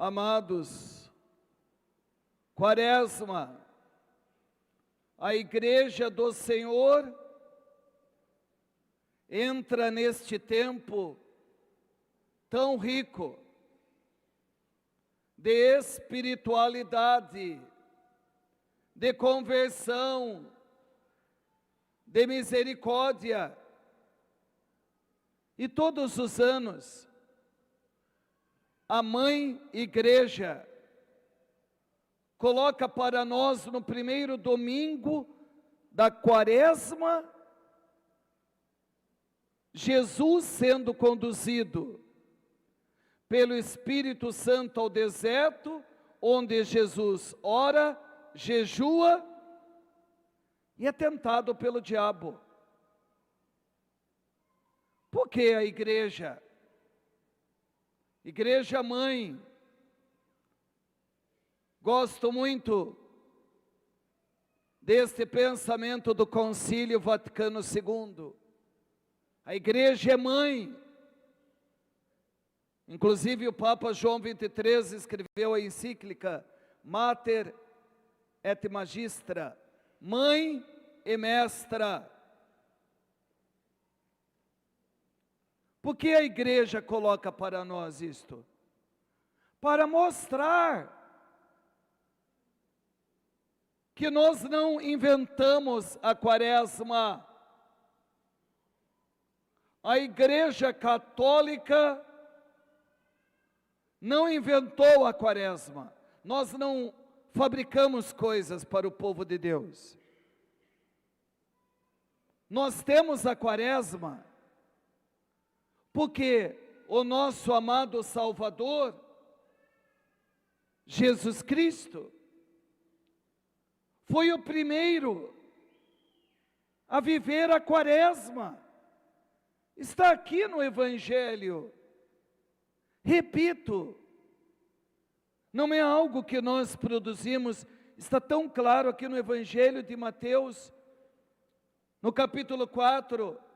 Amados, Quaresma, a Igreja do Senhor entra neste tempo tão rico de espiritualidade, de conversão, de misericórdia. E todos os anos, a Mãe Igreja coloca para nós no primeiro domingo da Quaresma, Jesus sendo conduzido pelo Espírito Santo ao deserto, onde Jesus ora, jejua e é tentado pelo diabo. Por que a igreja mãe? Gosto muito deste pensamento do Concílio Vaticano II. A igreja é mãe. Inclusive o Papa João XXIII escreveu a encíclica Mater et Magistra, mãe e mestra. Por que a igreja coloca para nós isto? Para mostrar que nós não inventamos a Quaresma. A Igreja Católica não inventou a Quaresma. Nós não fabricamos coisas para o povo de Deus. Nós temos a Quaresma porque o nosso amado Salvador, Jesus Cristo, foi o primeiro a viver a Quaresma. Está aqui no Evangelho. Repito, não é algo que nós produzimos, está tão claro aqui no Evangelho de Mateus, no capítulo 4,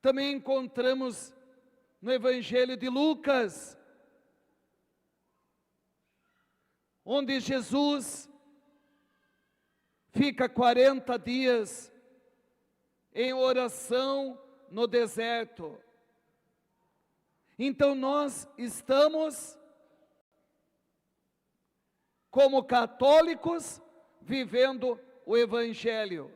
também encontramos no Evangelho de Lucas, onde Jesus fica 40 dias em oração no deserto. Então nós estamos, como católicos, vivendo o Evangelho.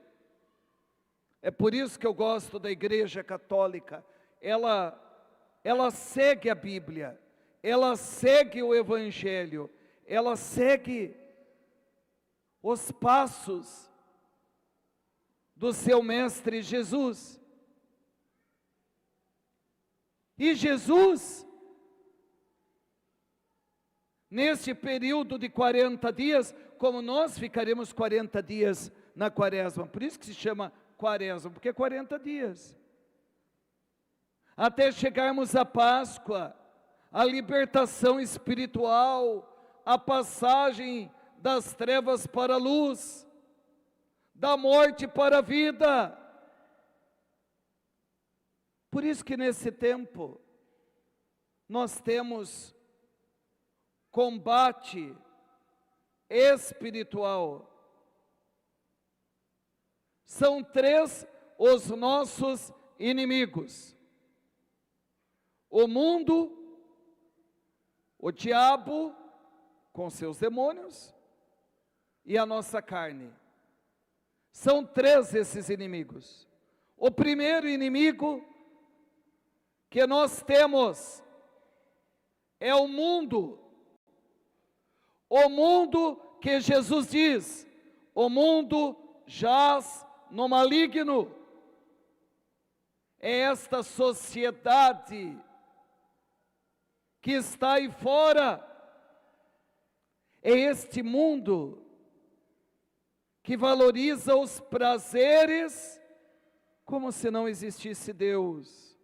É por isso que eu gosto da Igreja Católica. Ela segue a Bíblia, ela segue o Evangelho, ela segue os passos do seu mestre Jesus. E Jesus, neste período de 40 dias, como nós ficaremos 40 dias na Quaresma, por isso que se chama Quaresma, porque é 40 dias. Até chegarmos à Páscoa, a libertação espiritual, a passagem das trevas para a luz, da morte para a vida. Por isso que nesse tempo, nós temos combate espiritual. São três os nossos inimigos: o mundo, o diabo com seus demônios e a nossa carne. São três esses inimigos. O primeiro inimigo que nós temos é o mundo. O mundo que Jesus diz, o mundo jaz no maligno. É esta sociedade que está aí fora. É este mundo que valoriza os prazeres como se não existisse Deus.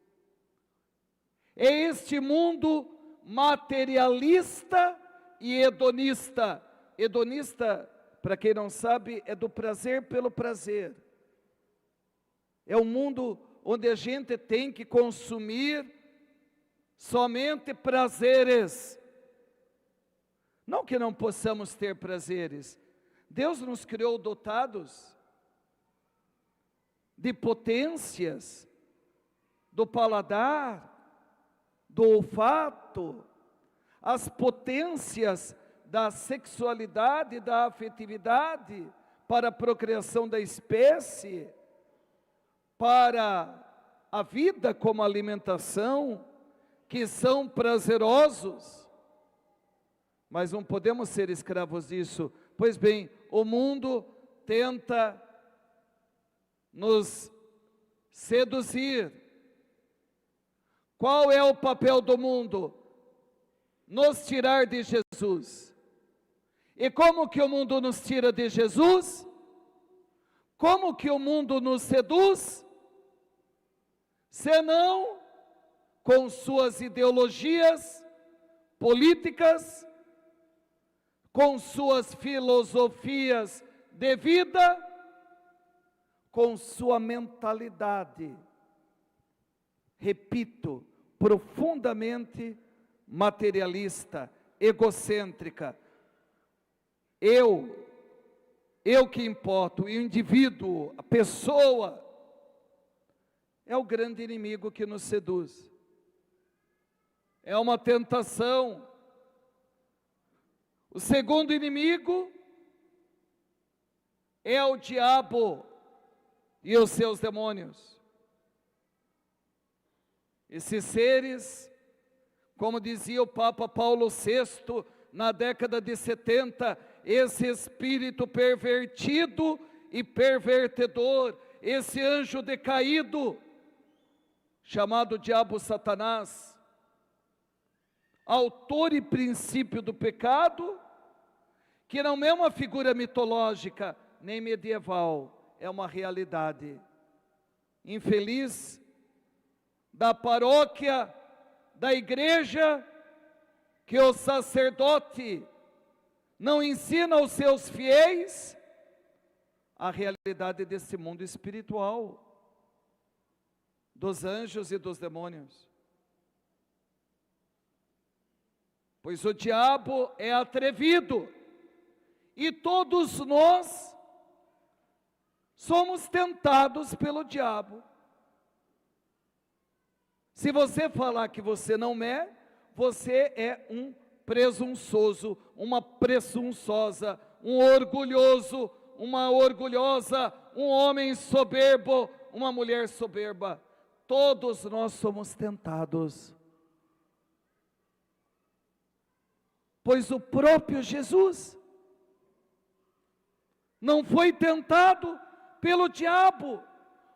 É este mundo materialista e hedonista. Hedonista, para quem não sabe, é do prazer pelo prazer. É um mundo onde a gente tem que consumir somente prazeres, Não que não possamos ter prazeres. Deus nos criou dotados de potências, do paladar, do olfato, as potências da sexualidade, da afetividade, para a procriação da espécie, para a vida como alimentação, que são prazerosos, mas não podemos ser escravos disso. Pois bem, o mundo tenta nos seduzir. Qual é o papel do mundo? Nos tirar de Jesus. E como que o mundo nos tira de Jesus? Como que o mundo nos seduz? Senão com suas ideologias políticas, com suas filosofias de vida, com sua mentalidade, repito, profundamente materialista, egocêntrica. Eu que importo, o indivíduo, a pessoa, é o grande inimigo que nos seduz. É uma tentação. O segundo inimigo é o diabo e os seus demônios. Esses seres, como dizia o Papa Paulo VI, na década de 70, esse espírito pervertido e pervertedor, esse anjo decaído, chamado diabo Satanás, autor e princípio do pecado, que não é uma figura mitológica, nem medieval, é uma realidade. Infeliz da paróquia, da igreja, que o sacerdote não ensina aos seus fiéis a realidade desse mundo espiritual, dos anjos e dos demônios. Pois o diabo é atrevido, e todos nós somos tentados pelo diabo. Se você falar que você não é, você é um presunçoso, uma presunçosa, um orgulhoso, uma orgulhosa, um homem soberbo, uma mulher soberba. Todos nós somos tentados. Pois o próprio Jesus não foi tentado pelo diabo.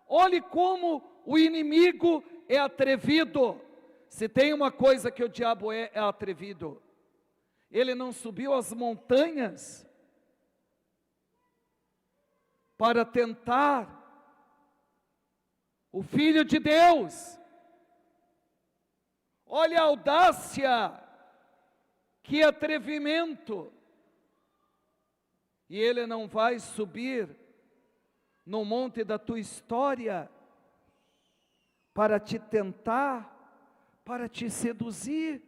Olhe como o inimigo é atrevido. Se tem uma coisa que o diabo é atrevido. Ele não subiu as montanhas para tentar o Filho de Deus. Olha a audácia, que atrevimento. E ele não vai subir no monte da tua história para te tentar, para te seduzir.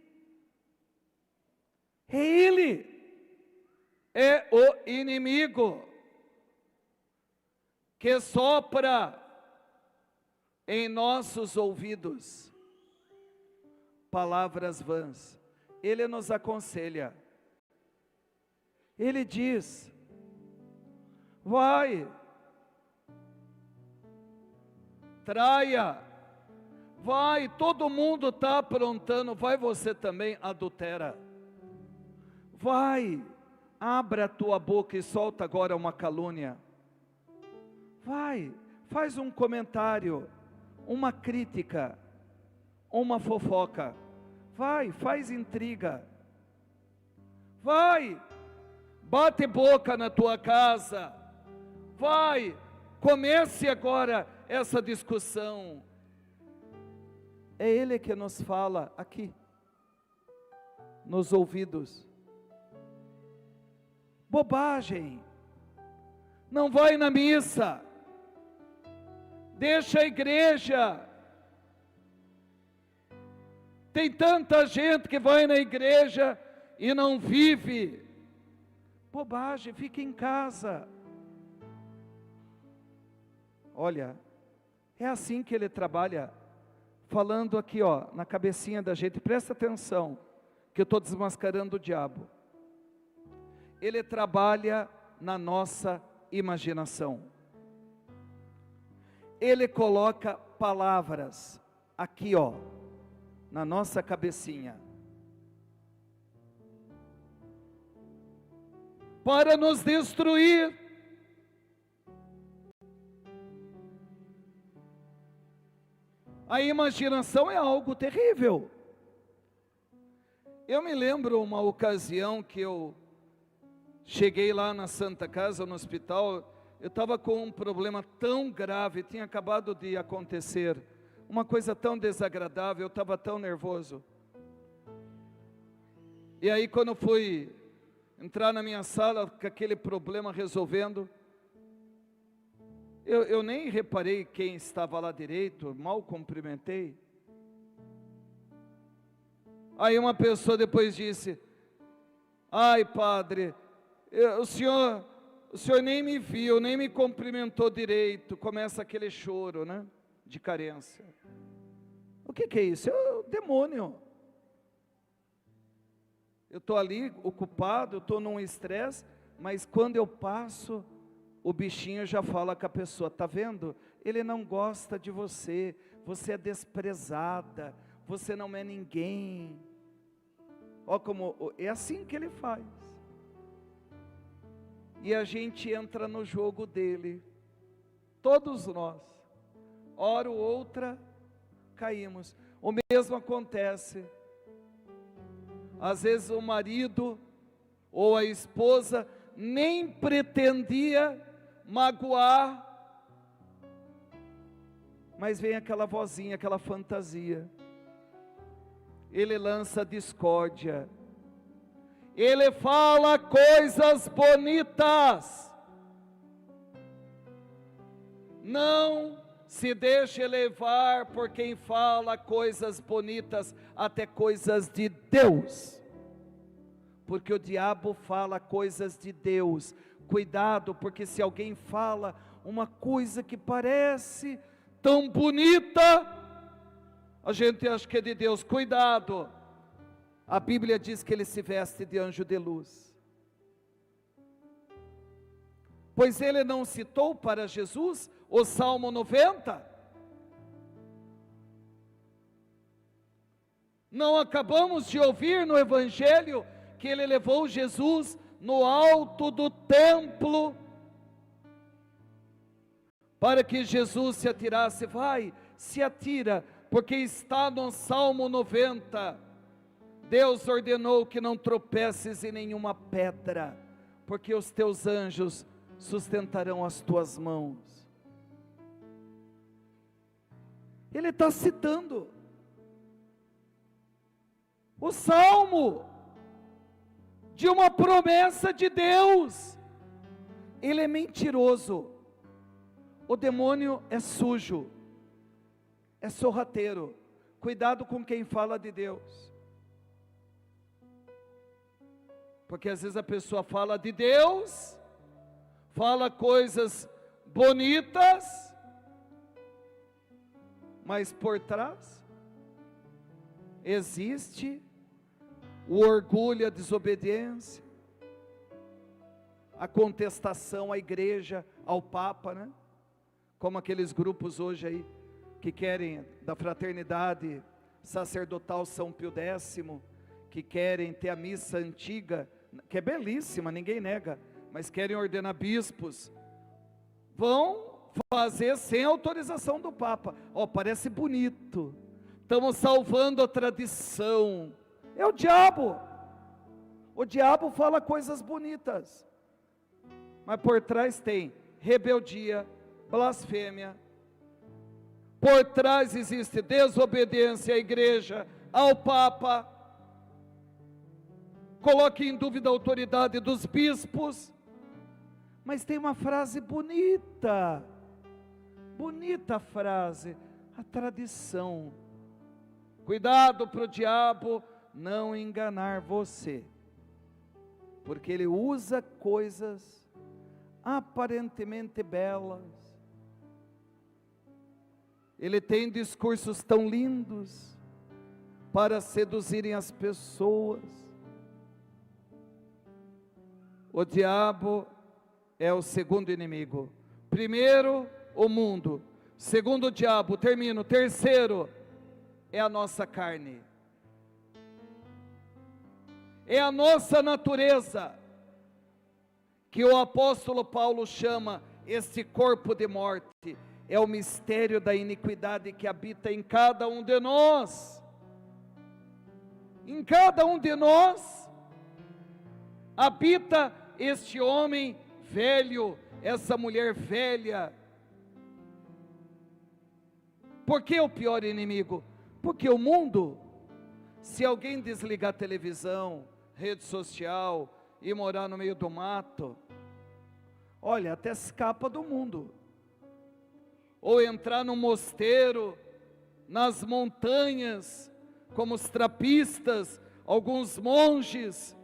É ele, é o inimigo que sopra em nossos ouvidos palavras vãs. Ele nos aconselha, ele diz: vai, traia, vai, todo mundo está aprontando, vai você também, adultera. Vai, abra a tua boca e solta agora uma calúnia. Vai, faz um comentário, uma crítica, uma fofoca. Vai, faz intriga. Vai, bate boca na tua casa. Vai, comece agora essa discussão. É ele que nos fala aqui, nos ouvidos. Bobagem. Não vai na missa. Deixa a igreja. Tem tanta gente que vai na igreja e não vive. Bobagem, fica em casa. Olha, é assim que ele trabalha, falando aqui, ó, na cabecinha da gente. Presta atenção, que eu estou desmascarando o diabo. Ele trabalha na nossa imaginação. Ele coloca palavras aqui, ó, na nossa cabecinha, para nos destruir. A imaginação é algo terrível. Eu me lembro uma ocasião que eu cheguei lá na Santa Casa, no hospital. Eu estava com um problema tão grave, tinha acabado de acontecer uma coisa tão desagradável, eu estava tão nervoso. E aí quando fui entrar na minha sala com aquele problema resolvendo, eu nem reparei quem estava lá direito, mal cumprimentei. Aí uma pessoa depois disse: ai padre, o senhor nem me viu, nem me cumprimentou direito. Começa aquele choro, né, de carência. O que é isso? É o demônio. Eu estou ali ocupado, eu estou num estresse, mas quando eu passo, o bichinho já fala com a pessoa: está vendo? Ele não gosta de você, você é desprezada, você não é ninguém. Ó, como é assim que ele faz. E a gente entra no jogo dele, todos nós, hora ou outra, caímos. O mesmo acontece, às vezes o marido ou a esposa nem pretendia magoar, mas vem aquela vozinha, aquela fantasia, ele lança discórdia, ele fala coisas bonitas. Não se deixe levar por quem fala coisas bonitas, até coisas de Deus, porque o diabo fala coisas de Deus. Cuidado, porque se alguém fala uma coisa que parece tão bonita, a gente acha que é de Deus. Cuidado, a Bíblia diz que ele se veste de anjo de luz. Pois ele não citou para Jesus o Salmo 90? Não acabamos de ouvir no Evangelho que ele levou Jesus no alto do templo, para que Jesus se atirasse. Vai, se atira, porque está no Salmo 90, Deus ordenou que não tropeces em nenhuma pedra, porque os teus anjos sustentarão as tuas mãos. Ele está citando o Salmo de uma promessa de Deus. Ele é mentiroso, o demônio é sujo, é sorrateiro. Cuidado com quem fala de Deus, porque às vezes a pessoa fala de Deus, fala coisas bonitas, mas por trás existe o orgulho, a desobediência, a contestação à igreja, ao Papa, né? Como aqueles grupos hoje aí, que querem, da fraternidade sacerdotal São Pio X, que querem ter a missa antiga, que é belíssima, ninguém nega, mas querem ordenar bispos, vão fazer sem autorização do Papa. Ó, parece bonito, estamos salvando a tradição. É o diabo fala coisas bonitas, mas por trás tem rebeldia, blasfêmia, por trás existe desobediência à igreja, ao Papa, coloque em dúvida a autoridade dos bispos. Mas tem uma frase bonita, bonita frase, a tradição. Cuidado para o diabo não enganar você. porque ele usa coisas aparentemente belas, ele tem discursos tão lindos para seduzirem as pessoas. O diabo é o segundo inimigo. Primeiro, o mundo. Segundo, o diabo. Termino. Terceiro, é a nossa carne. É a nossa natureza, que o apóstolo Paulo chama este corpo de morte. É o mistério da iniquidade que habita em cada um de nós. Em cada um de nós habita este homem velho, essa mulher velha. Por que o pior inimigo? Porque o mundo, se alguém desligar a televisão, rede social e morar no meio do mato, olha, até escapa do mundo. Ou entrar num mosteiro, nas montanhas, como os trapistas, alguns monges,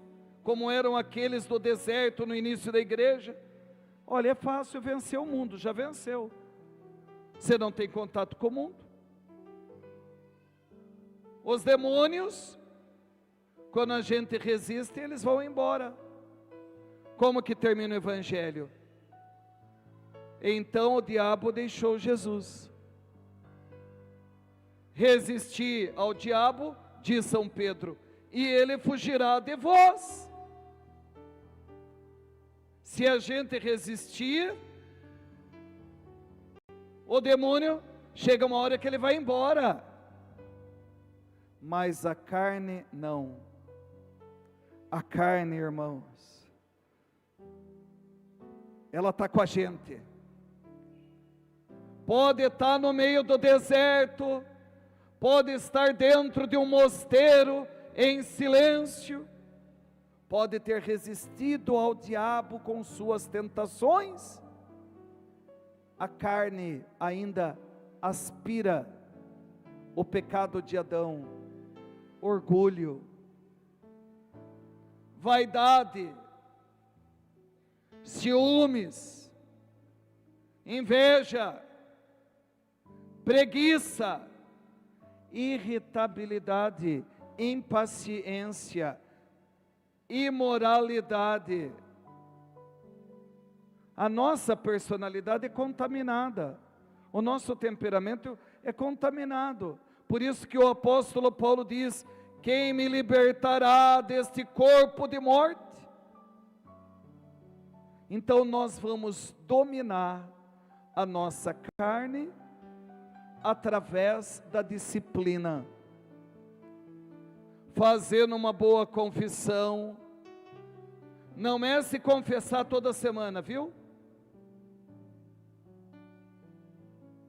como eram aqueles do deserto no início da igreja. Olha, é fácil vencer o mundo, já venceu. Você não tem contato com o mundo. Os demônios, quando a gente resiste, eles vão embora. Como que termina o evangelho? Então o diabo deixou Jesus. Resistir ao diabo, diz São Pedro, e ele fugirá de vós. Se a gente resistir, o demônio, chega uma hora que ele vai embora. Mas a carne não. A carne, irmãos, ela está com a gente. Pode estar no meio do deserto, pode estar dentro de um mosteiro em silêncio, pode ter resistido ao diabo com suas tentações. A carne ainda aspira o pecado de Adão, orgulho, vaidade, ciúmes, inveja, preguiça, irritabilidade, impaciência, imoralidade. A nossa personalidade é contaminada, o nosso temperamento é contaminado. Por isso que o apóstolo Paulo diz: quem me libertará deste corpo de morte? Então nós vamos dominar a nossa carne através da disciplina, fazendo uma boa confissão. Não é se confessar toda semana, viu?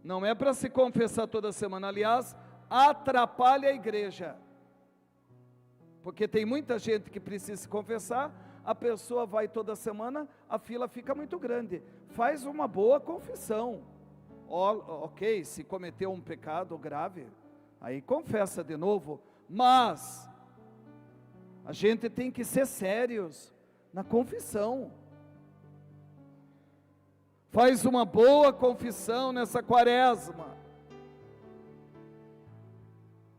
Não é para se confessar toda semana. Aliás, atrapalha a igreja, porque tem muita gente que precisa se confessar. A pessoa vai toda semana, a fila fica muito grande. Faz uma boa confissão. Ok, se cometeu um pecado grave, aí confessa de novo, mas a gente tem que ser sérios na confissão. Faz uma boa confissão nessa quaresma,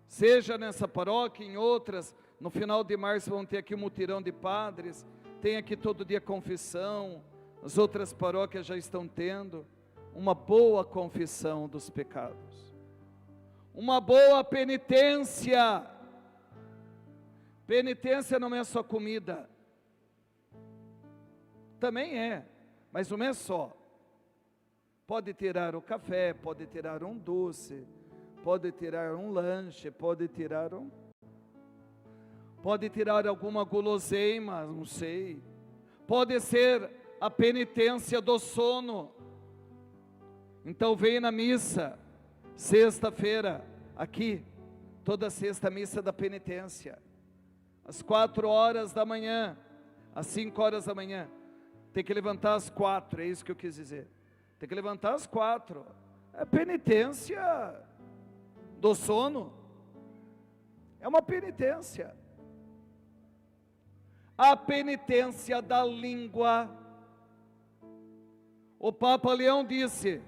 seja nessa paróquia, em outras. No final de março vão ter aqui um mutirão de padres, tem aqui todo dia confissão, as outras paróquias já estão tendo uma boa confissão dos pecados, uma boa penitência. Penitência não é só comida, também é, mas não é só. Pode tirar o café, pode tirar um doce, pode tirar um lanche, pode tirar alguma guloseima, não sei. Pode ser a penitência do sono. Então vem na missa, sexta-feira, aqui, toda sexta missa da penitência, às 4 horas da manhã, às 5 horas da manhã, tem que levantar às 4, é isso que eu quis dizer, tem que levantar às 4, é penitência do sono, é uma penitência. a penitência da língua. O Papa Leão disse: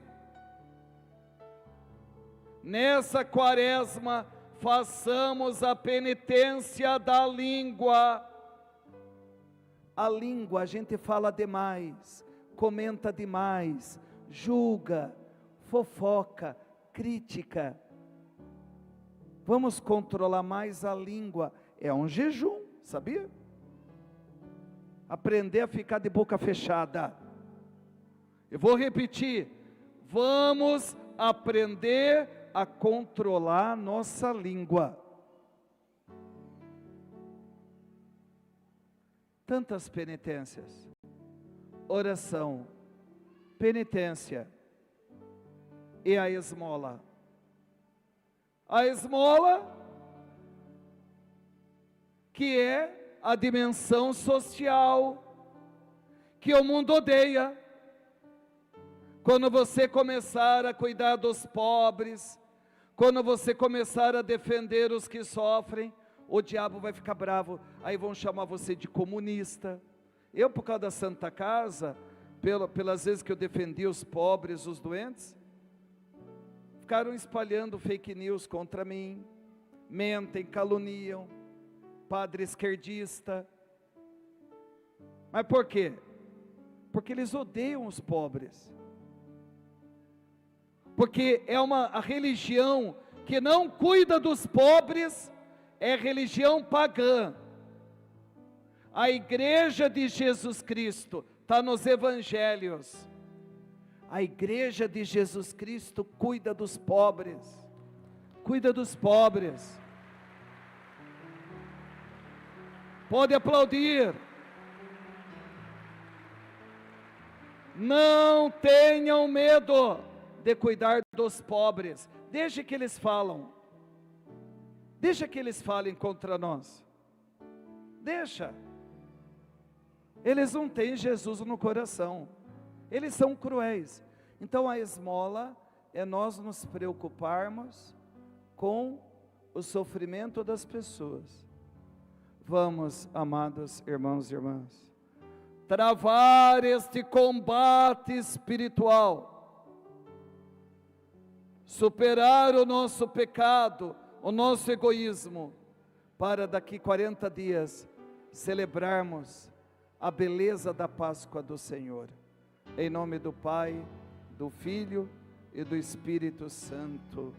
nessa quaresma, façamos a penitência da língua. A língua, a gente fala demais, comenta demais, julga, fofoca, crítica. Vamos controlar mais a língua. É um jejum, sabia? Aprender a ficar de boca fechada. Eu vou repetir: vamos aprender a controlar nossa língua. Tantas penitências: oração, penitência e a esmola. A esmola, que é a dimensão social, que o mundo odeia. Quando você começar a cuidar dos pobres, quando você começar a defender os que sofrem, o diabo vai ficar bravo, aí vão chamar você de comunista. Eu, por causa da Santa Casa, pelas vezes que eu defendi os pobres, os doentes, ficaram espalhando fake news contra mim, mentem, caluniam, padre esquerdista. Mas por quê? Porque eles odeiam os pobres. Porque é a religião que não cuida dos pobres, é religião pagã. A igreja de Jesus Cristo está nos evangelhos. A igreja de Jesus Cristo cuida dos pobres. Cuida dos pobres. Pode aplaudir. Não tenham medo de cuidar dos pobres. Deixe que eles falam. Deixa que eles falem contra nós. Deixa. Eles não têm Jesus no coração. Eles são cruéis. Então a esmola é nós nos preocuparmos com o sofrimento das pessoas. Vamos, amados irmãos e irmãs, travar este combate espiritual, superar o nosso pecado, o nosso egoísmo, para daqui 40 dias celebrarmos a beleza da Páscoa do Senhor. Em nome do Pai, do Filho e do Espírito Santo.